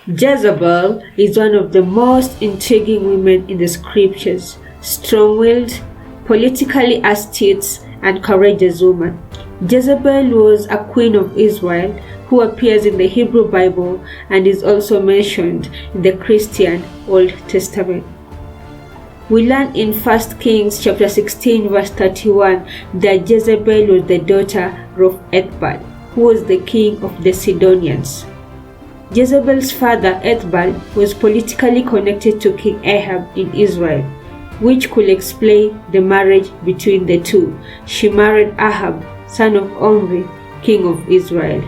Jezebel is one of the most intriguing women in the scriptures, strong-willed, politically astute, and courageous woman. Jezebel was a queen of Israel who appears in the Hebrew Bible and is also mentioned in the Christian Old Testament. We learn in 1 Kings chapter 16 verse 31 that Jezebel was the daughter of Ethbaal, who was the king of the Sidonians. Jezebel's father Ethbaal was politically connected to King Ahab in Israel, which could explain the marriage between the two. She married Ahab, son of Omri, king of Israel.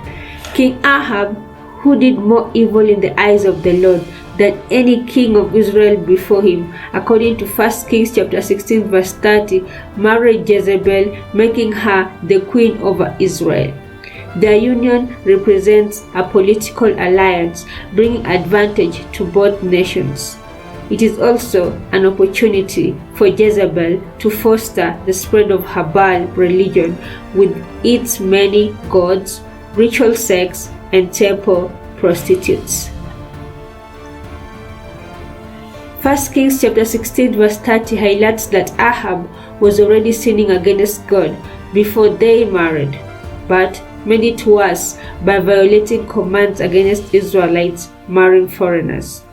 King Ahab, who did more evil in the eyes of the Lord than any king of Israel before him, according to 1 Kings chapter 16 verse 30, married Jezebel, making her the queen over Israel. Their union represents a political alliance, bringing advantage to both nations. It is also an opportunity for Jezebel to foster the spread of her Baal religion with its many gods, ritual sex, and temple prostitutes. 1 Kings chapter 16 verse 30 highlights that Ahab was already sinning against God before they married, but made it worse by violating commands against Israelites marrying foreigners.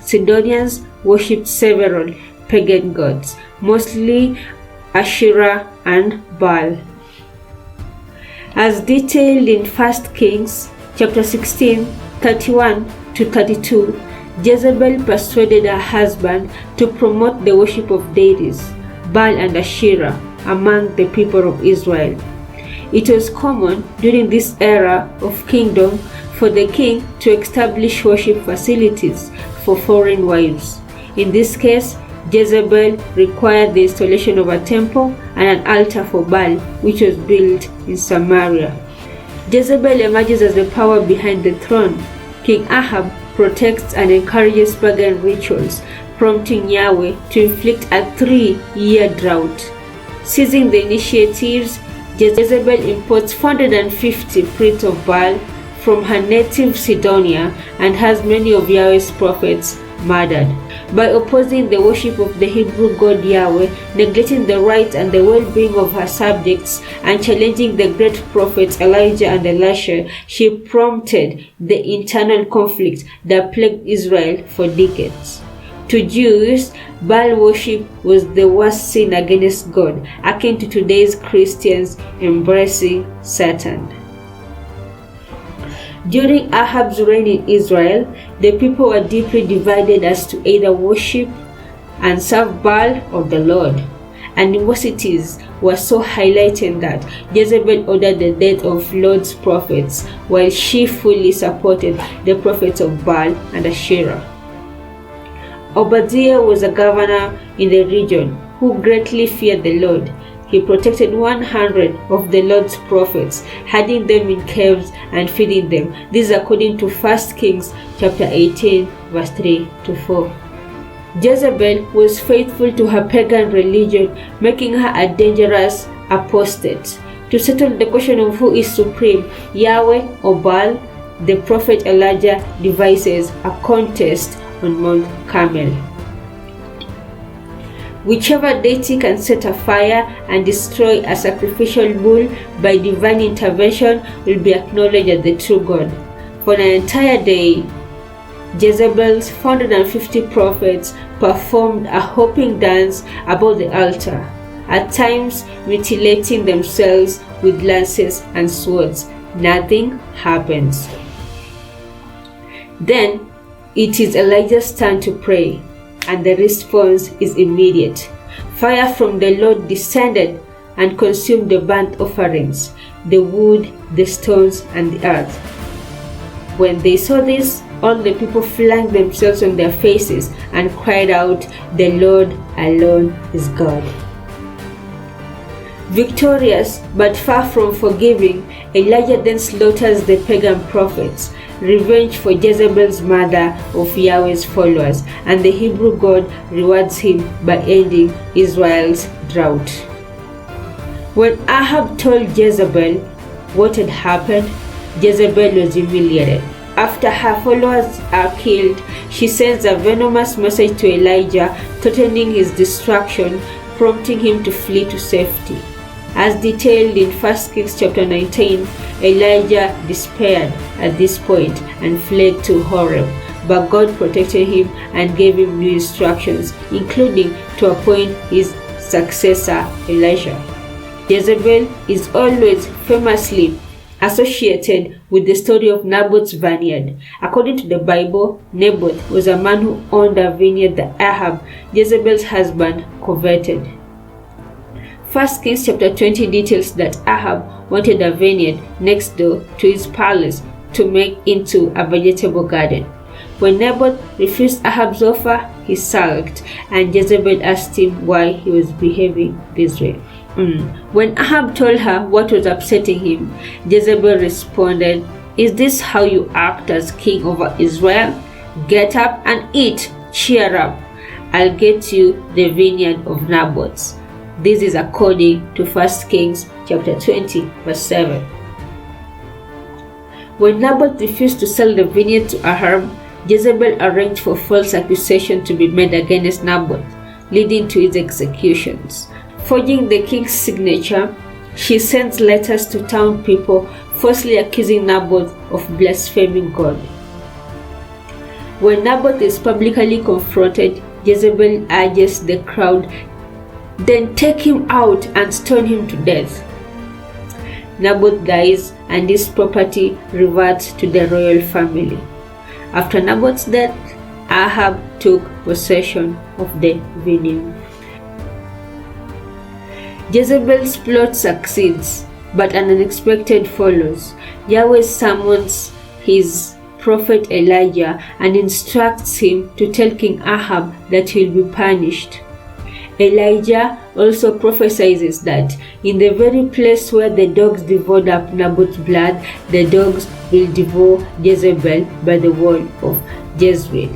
Sidonians worshipped several pagan gods, mostly Asherah and Baal. As detailed in 1 Kings chapter 16, 31 to 32, Jezebel persuaded her husband to promote the worship of deities, Baal and Asherah, among the people of Israel. It was common during this era of kingdom for the king to establish worship facilities for foreign wives. In this case, Jezebel required the installation of a temple and an altar for Baal, which was built in Samaria. Jezebel emerges as the power behind the throne. King Ahab protects and encourages pagan rituals, prompting Yahweh to inflict a 3-year drought. Seizing the initiatives, Jezebel imports 450 priests of Baal from her native Sidonia and has many of Yahweh's prophets murdered. By opposing the worship of the Hebrew God Yahweh, neglecting the rights and the well-being of her subjects, and challenging the great prophets Elijah and Elisha, she prompted the internal conflict that plagued Israel for decades. To Jews, Baal worship was the worst sin against God, akin to today's Christians embracing Satan. During Ahab's reign in Israel, the people were deeply divided as to either worship and serve Baal or the Lord. Animosities were so highlighted that Jezebel ordered the death of Lord's prophets, while she fully supported the prophets of Baal and Asherah. Obadiah was a governor in the region who greatly feared the Lord. He protected 100 of the Lord's prophets, hiding them in caves and feeding them. This is according to 1 Kings chapter 18, verse 3 to 4. Jezebel was faithful to her pagan religion, making her a dangerous apostate. To settle the question of who is supreme, Yahweh or Baal, the prophet Elijah devises a contest on Mount Carmel. Whichever deity can set a fire and destroy a sacrificial bull by divine intervention will be acknowledged as the true God. For an entire day, Jezebel's 450 prophets performed a hopping dance above the altar, at times mutilating themselves with lances and swords. Nothing happens. Then it is Elijah's turn to pray, and the response is immediate. Fire from the Lord descended and consumed the burnt offerings, the wood, the stones, and the earth. When they saw this, all the people flung themselves on their faces and cried out, "The Lord alone is God." Victorious but far from forgiving, Elijah then slaughters the pagan prophets, revenge for Jezebel's murder of Yahweh's followers, and the Hebrew God rewards him by ending Israel's drought. When Ahab told Jezebel what had happened, Jezebel was humiliated. After her followers are killed, she sends a venomous message to Elijah, threatening his destruction, prompting him to flee to safety. As detailed in 1 Kings chapter 19, Elijah despaired at this point and fled to Horeb, but God protected him and gave him new instructions, including to appoint his successor, Elisha. Jezebel is always famously associated with the story of Naboth's vineyard. According to the Bible, Naboth was a man who owned a vineyard that Ahab, Jezebel's husband, coveted. 1 Kings chapter 20 details that Ahab wanted a vineyard next door to his palace to make into a vegetable garden. When Naboth refused Ahab's offer, he sulked, and Jezebel asked him why he was behaving this way. When Ahab told her what was upsetting him, Jezebel responded, "Is this how you act as king over Israel? Get up and eat, cheer up. I'll get you the vineyard of Naboth." This is according to 1 Kings chapter 20, verse 7. When Naboth refused to sell the vineyard to Ahab, Jezebel arranged for false accusation to be made against Naboth, leading to his executions. Forging the king's signature, she sends letters to town people, falsely accusing Naboth of blaspheming God. When Naboth is publicly confronted, Jezebel urges the crowd, "Then take him out and stone him to death." Naboth dies, and his property reverts to the royal family. After Naboth's death, Ahab took possession of the vineyard. Jezebel's plot succeeds, but an unexpected follows. Yahweh summons his prophet Elijah and instructs him to tell King Ahab that he will be punished. Elijah also prophesies that in the very place where the dogs devoured up Naboth's blood, the dogs will devour Jezebel by the wall of Jezreel.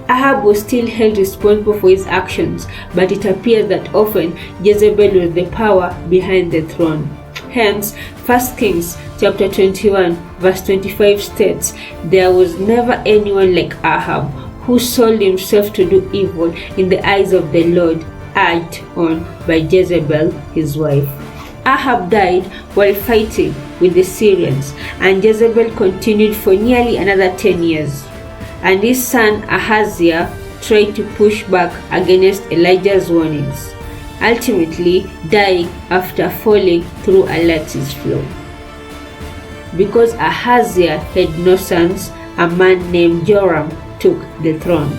Ahab was still held responsible for his actions, but it appears that often Jezebel was the power behind the throne. Hence, 1 Kings chapter 21 verse 25 states, "There was never anyone like Ahab, who sold himself to do evil in the eyes of the Lord, urged on by Jezebel, his wife." Ahab died while fighting with the Syrians, and Jezebel continued for nearly another 10 years. And his son Ahaziah tried to push back against Elijah's warnings, ultimately dying after falling through a lattice floor. Because Ahaziah had no sons, a man named Joram took the throne.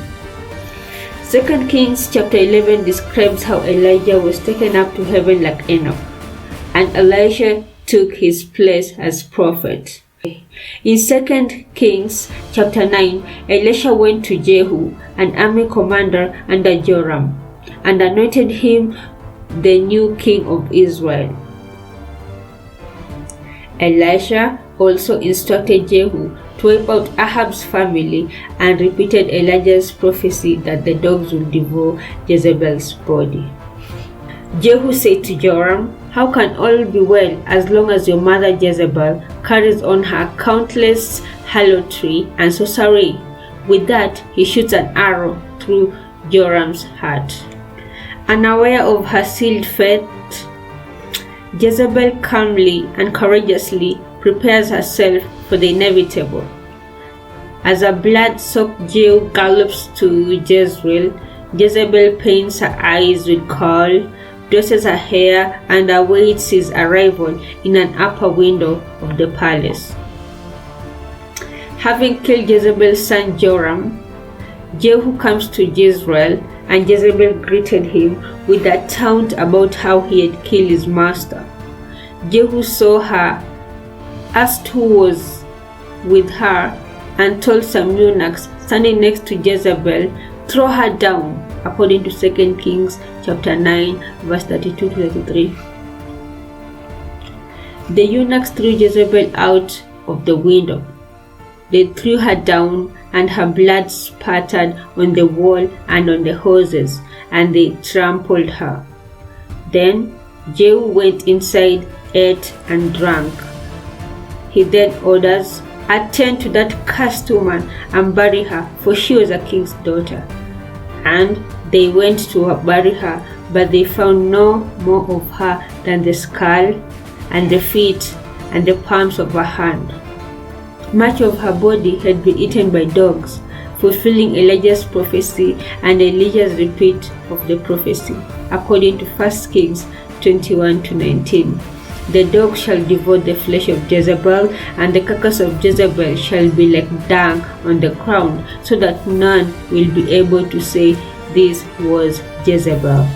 2 Kings chapter 11 describes how Elijah was taken up to heaven like Enoch, and Elisha took his place as prophet. In 2 Kings chapter 9, Elisha went to Jehu, an army commander under Joram, and anointed him the new king of Israel. Elisha also instructed Jehu to wipe out Ahab's family and repeated Elijah's prophecy that the dogs would devour Jezebel's body. Jehu said to Joram, "How can all be well as long as your mother Jezebel carries on her countless harlotry and sorcery?" With that, he shoots an arrow through Joram's heart. Unaware of her sealed fate, Jezebel calmly and courageously prepares herself for the inevitable. As a blood-soaked Jehu gallops to Jezreel, Jezebel paints her eyes with kohl, dresses her hair, and awaits his arrival in an upper window of the palace. Having killed Jezebel's son Joram, Jehu comes to Jezreel, and Jezebel greeted him with a taunt about how he had killed his master. Jehu saw her, asked who was with her, and told some eunuchs standing next to Jezebel, "Throw her down," according to 2 Kings chapter 9 verse 32 to 33. The eunuchs threw Jezebel out of the window. They threw her down, and her blood spattered on the wall and on the horses, and they trampled her. Then Jehu went inside, ate and drank. He then orders "Attend to that cursed woman and bury her, for she was a king's daughter." And they went to bury her, but they found no more of her than the skull and the feet and the palms of her hand. Much of her body had been eaten by dogs, fulfilling Elijah's prophecy and Elijah's repeat of the prophecy, according to 1 Kings 21-19. "The dogs shall devour the flesh of Jezebel, and the carcass of Jezebel shall be like dung on the ground, so that none will be able to say, 'This was Jezebel.'"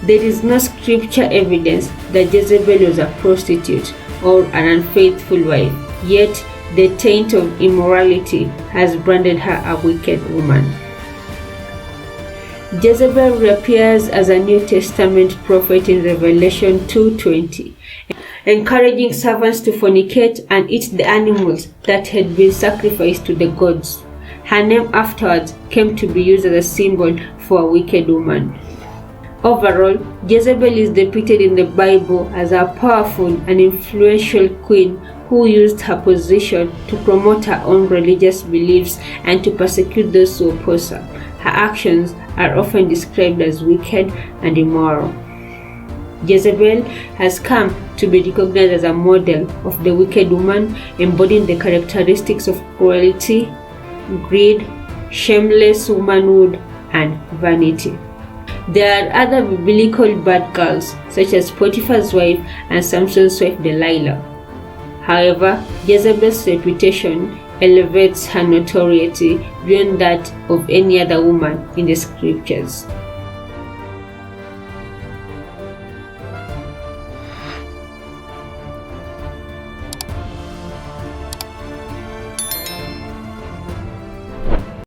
There is no scripture evidence that Jezebel was a prostitute or an unfaithful wife, yet the taint of immorality has branded her a wicked woman. Jezebel reappears as a New Testament prophet in Revelation 2:20, encouraging servants to fornicate and eat the animals that had been sacrificed to the gods. Her name afterwards came to be used as a symbol for a wicked woman. Overall, Jezebel is depicted in the Bible as a powerful and influential queen who used her position to promote her own religious beliefs and to persecute those who oppose her. Her actions are often described as wicked and immoral. Jezebel has come to be recognized as a model of the wicked woman, embodying the characteristics of cruelty, greed, shameless womanhood, and vanity. There are other biblical bad girls, such as Potiphar's wife and Samson's wife Delilah. However, Jezebel's reputation elevates her notoriety beyond that of any other woman in the scriptures.